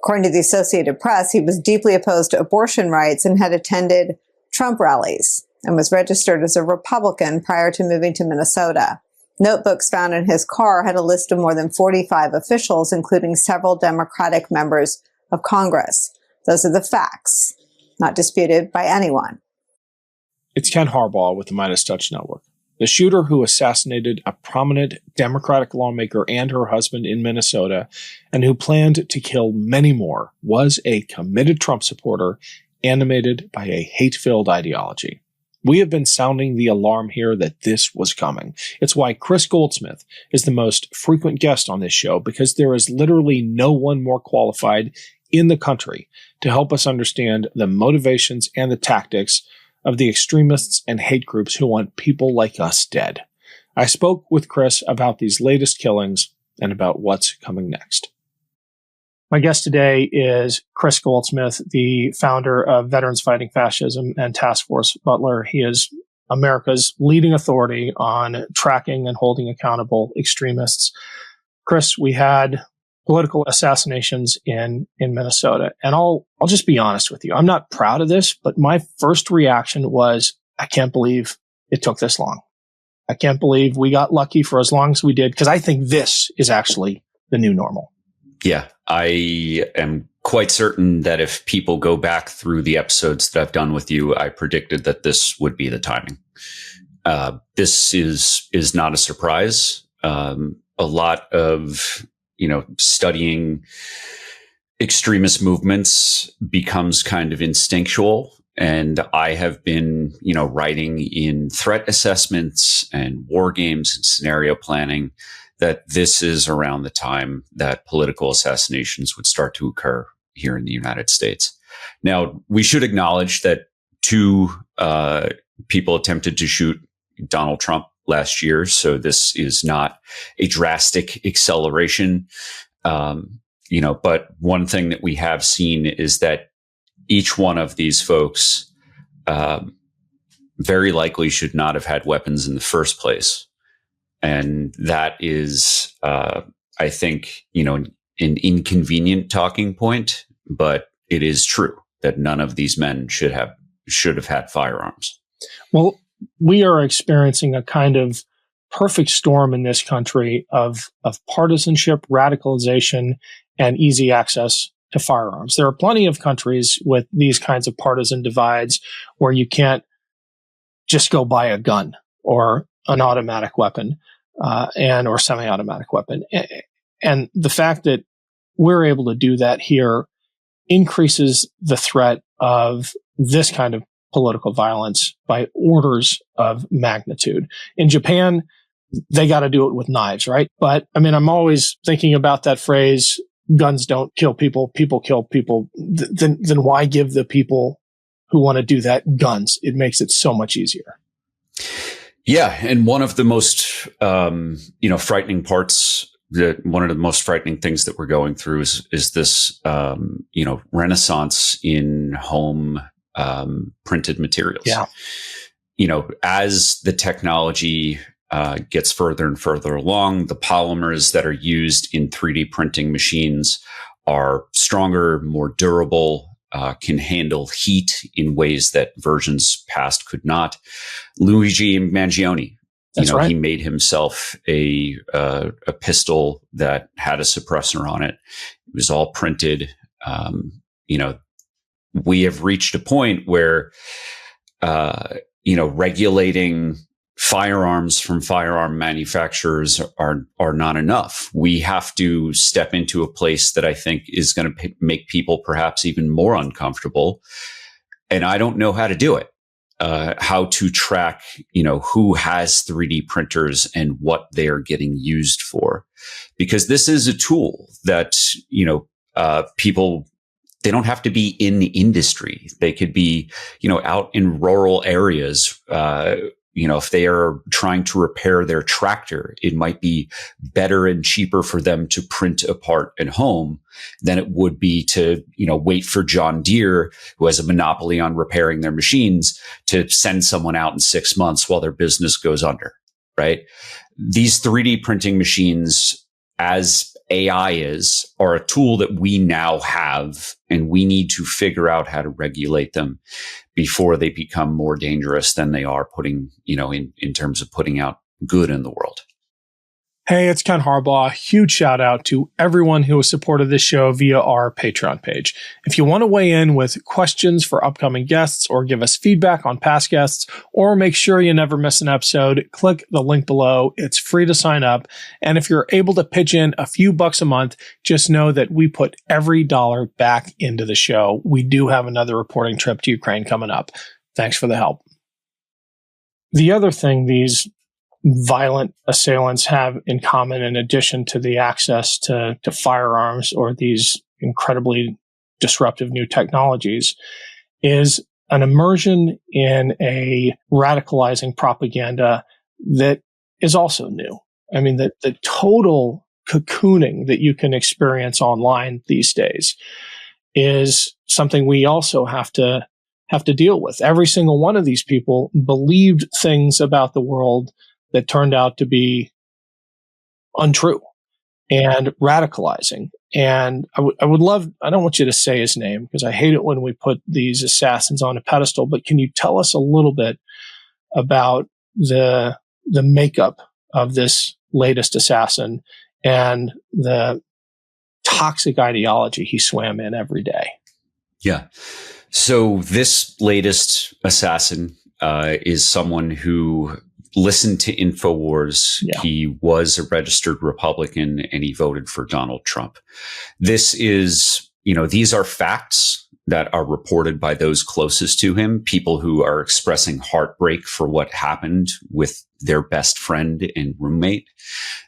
According to the Associated Press, he was deeply opposed to abortion rights and had attended Trump rallies and was registered as a Republican prior to moving to Minnesota. Notebooks found in his car had a list of more than 45 officials, including several Democratic members of Congress. Those are the facts, not disputed by anyone. It's Ken Harbaugh with the MeidasTouch Network. The shooter who assassinated a prominent Democratic lawmaker and her husband in Minnesota and who planned to kill many more was a committed Trump supporter animated by a hate-filled ideology. We have been sounding the alarm here that this was coming. It's why Kris Goldsmith is the most frequent guest on this show, because there is literally no one more qualified in the country to help us understand the motivations and the tactics of the extremists and hate groups who want people like us dead. I spoke with Kris about these latest killings and about what's coming next. My guest today is Kris Goldsmith, the founder of Veterans Fighting Fascism and Task Force Butler. He is America's leading authority on tracking and holding accountable extremists. Kris, we had political assassinations in Minnesota. And I'll just be honest with you. I'm not proud of this, but my first reaction was, I can't believe it took this long. I can't believe we got lucky for as long as we did, because I think this is actually the new normal. Yeah, I am quite certain that if people go back through the episodes that I've done with you, I predicted that this would be the timing. This is not a surprise. A lot of, studying extremist movements becomes kind of instinctual. And I have been, writing in threat assessments and war games and scenario planning that this is around the time that political assassinations would start to occur here in the United States. Now, we should acknowledge that two people attempted to shoot Donald Trump last year, so this is not a drastic acceleration. But one thing that we have seen is that each one of these folks very likely should not have had weapons in the first place. And that is, I think, an inconvenient talking point, but it is true that none of these men should have had firearms. Well, we are experiencing a kind of perfect storm in this country of partisanship, radicalization, and easy access to firearms. There are plenty of countries with these kinds of partisan divides where you can't just go buy a gun or an automatic weapon or semi-automatic weapon. And the fact that we're able to do that here increases the threat of this kind of political violence by orders of magnitude. In Japan, they got to do it with knives, right? But I'm always thinking about that phrase, guns don't kill people, people kill people. Then why give the people who want to do that guns? It makes it so much easier. Yeah. And one of the most, frightening parts, one of the most frightening things that we're going through is this, renaissance in home printed materials. Yeah. As the technology gets further and further along, the polymers that are used in 3D printing machines are stronger, more durable, can handle heat in ways that versions past could not. Luigi Mangione, right. He made himself a pistol that had a suppressor on it. It was all printed. We have reached a point where, regulating firearms from firearm manufacturers are not enough. We have to step into a place that I think is going to make people perhaps even more uncomfortable. And I don't know how to do it. How to track, who has 3D printers and what they are getting used for, because this is a tool that, people, they don't have to be in the industry. They could be, out in rural areas. If they are trying to repair their tractor, it might be better and cheaper for them to print a part at home than it would be to, wait for John Deere, who has a monopoly on repairing their machines, to send someone out in 6 months while their business goes under, right? These 3D printing machines, as AI are a tool that we now have, and we need to figure out how to regulate them before they become more dangerous than they are in terms of putting out good in the world. Hey, it's Ken Harbaugh. Huge shout out to everyone who has supported this show via our Patreon page. If you want to weigh in with questions for upcoming guests or give us feedback on past guests or make sure you never miss an episode, click the link below. It's free to sign up. And if you're able to pitch in a few bucks a month, just know that we put every dollar back into the show. We do have another reporting trip to Ukraine coming up. Thanks for the help. The other thing these violent assailants have in common, in addition to the access to firearms or these incredibly disruptive new technologies, is an immersion in a radicalizing propaganda that is also new. I mean, the total cocooning that you can experience online these days is something we also have to deal with. Every single one of these people believed things about the world that turned out to be untrue and radicalizing. And I would love, I don't want you to say his name because I hate it when we put these assassins on a pedestal, but can you tell us a little bit about the makeup of this latest assassin and the toxic ideology he swam in every day? Yeah. So this latest assassin is someone who listened to InfoWars. Yeah. He was a registered Republican and he voted for Donald Trump. This is, these are facts that are reported by those closest to him, people who are expressing heartbreak for what happened with their best friend and roommate.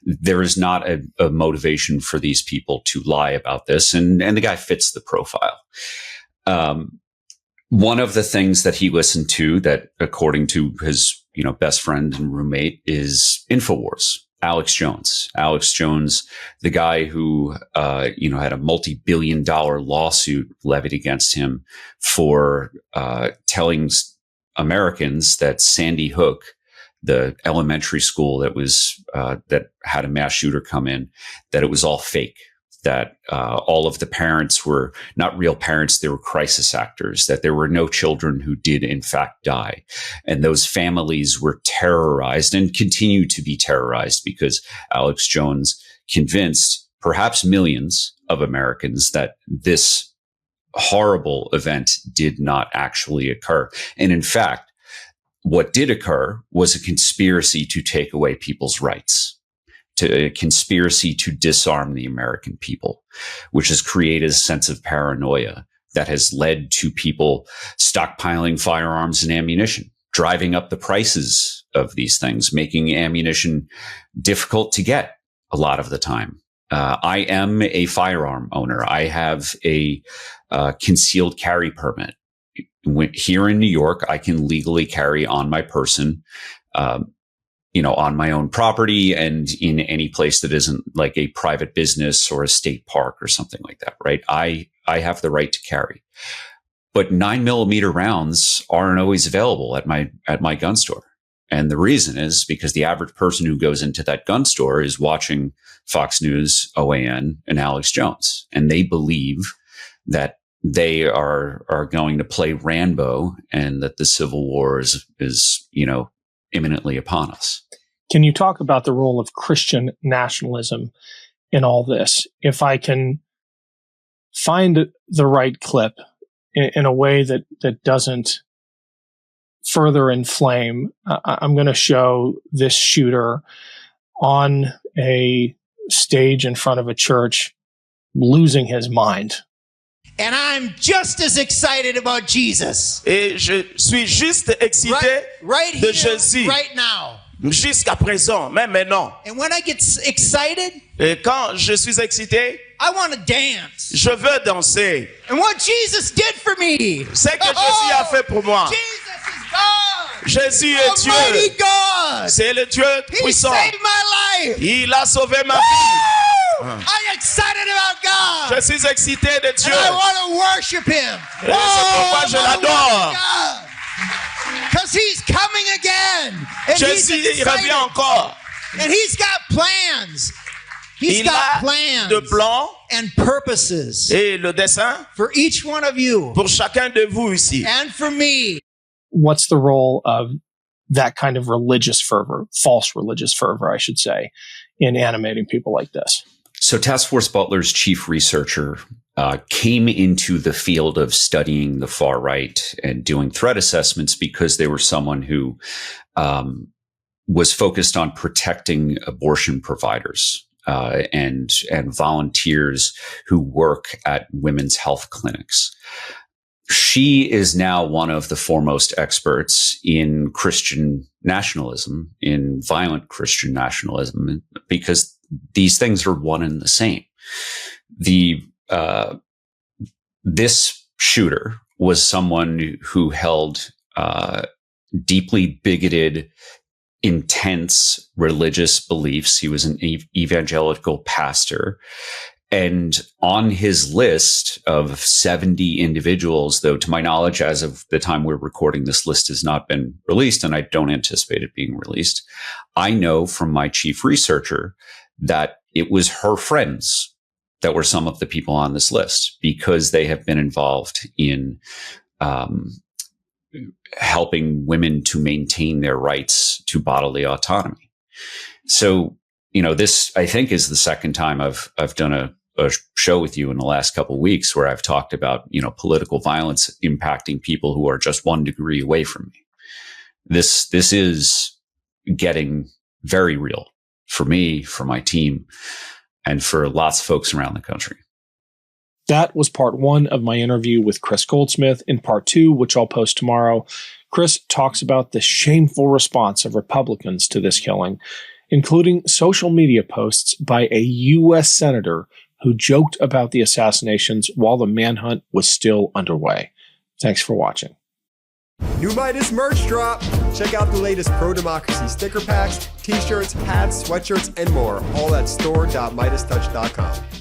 There is not a motivation for these people to lie about this. And the guy fits the profile. One of the things that he listened to that, according to his best friend and roommate, is InfoWars. Alex Jones, the guy who, had a multi-billion-dollar lawsuit levied against him for telling Americans that Sandy Hook, the elementary school that had a mass shooter come in, that it was all fake. That all of the parents were not real parents, they were crisis actors, that there were no children who did in fact die. And those families were terrorized and continue to be terrorized because Alex Jones convinced perhaps millions of Americans that this horrible event did not actually occur. And in fact, what did occur was a conspiracy to take away people's rights. To a conspiracy to disarm the American people, which has created a sense of paranoia that has led to people stockpiling firearms and ammunition, driving up the prices of these things, making ammunition difficult to get a lot of the time. I am a firearm owner. I have a concealed carry permit. Here in New York, I can legally carry on my person, on my own property and in any place that isn't like a private business or a state park or something like that, right? I have the right to carry, but 9mm rounds aren't always available at my gun store. And the reason is because the average person who goes into that gun store is watching Fox News, OAN, and Alex Jones. And they believe that they are going to play Rambo and that the Civil War is imminently upon us. Can you talk about the role of Christian nationalism in all this? If I can find the right clip in a way that doesn't further inflame, I'm going to show this shooter on a stage in front of a church losing his mind. And I'm just as excited about Jesus. Et je suis juste excité right de here, Jésus. right now. Jusqu'à présent, même maintenant. And when I get excited, Et quand je suis excité, I want to dance. je veux danser. And what Jesus did for me. Ce que Jésus a fait pour moi. Jesus is God. Jésus est Almighty Dieu. God. C'est le Dieu He puissant. saved my life. Il a sauvé ma vie. I'm excited about God. Je suis excité de Dieu. And I want to worship Him. Et c'est pourquoi je l'adore. Because He's coming again. And Jésus, il revient encore. And He's got plans. He's Il got a plans de plans and purposes et le dessein for each one of you pour chacun de vous ici. and for me. What's the role of that kind of religious fervor, false religious fervor, I should say, in animating people like this? So Task Force Butler's chief researcher came into the field of studying the far right and doing threat assessments because they were someone who was focused on protecting abortion providers and volunteers who work at women's health clinics. She is now one of the foremost experts in Christian nationalism, in violent Christian nationalism, because these things are one and the same. This shooter was someone who held deeply bigoted, intense religious beliefs. He was an evangelical pastor. And on his list of 70 individuals, though, to my knowledge, as of the time we're recording, this list has not been released, and I don't anticipate it being released. I know from my chief researcher that it was her friends that were some of the people on this list because they have been involved in helping women to maintain their rights to bodily autonomy. So, this, I think, is the second time I've done a show with you in the last couple of weeks where I've talked about, political violence impacting people who are just 1 degree away from me. This is getting very real for me, for my team, and for lots of folks around the country. That was part 1 of my interview with Kris Goldsmith. In part 2, which I'll post tomorrow, Kris talks about the shameful response of Republicans to this killing, including social media posts by a U.S. senator who joked about the assassinations while the manhunt was still underway. Thanks for watching. New Midas merch drop! Check out the latest pro-democracy sticker packs, t-shirts, hats, sweatshirts, and more, all at store.MeidasTouch.com.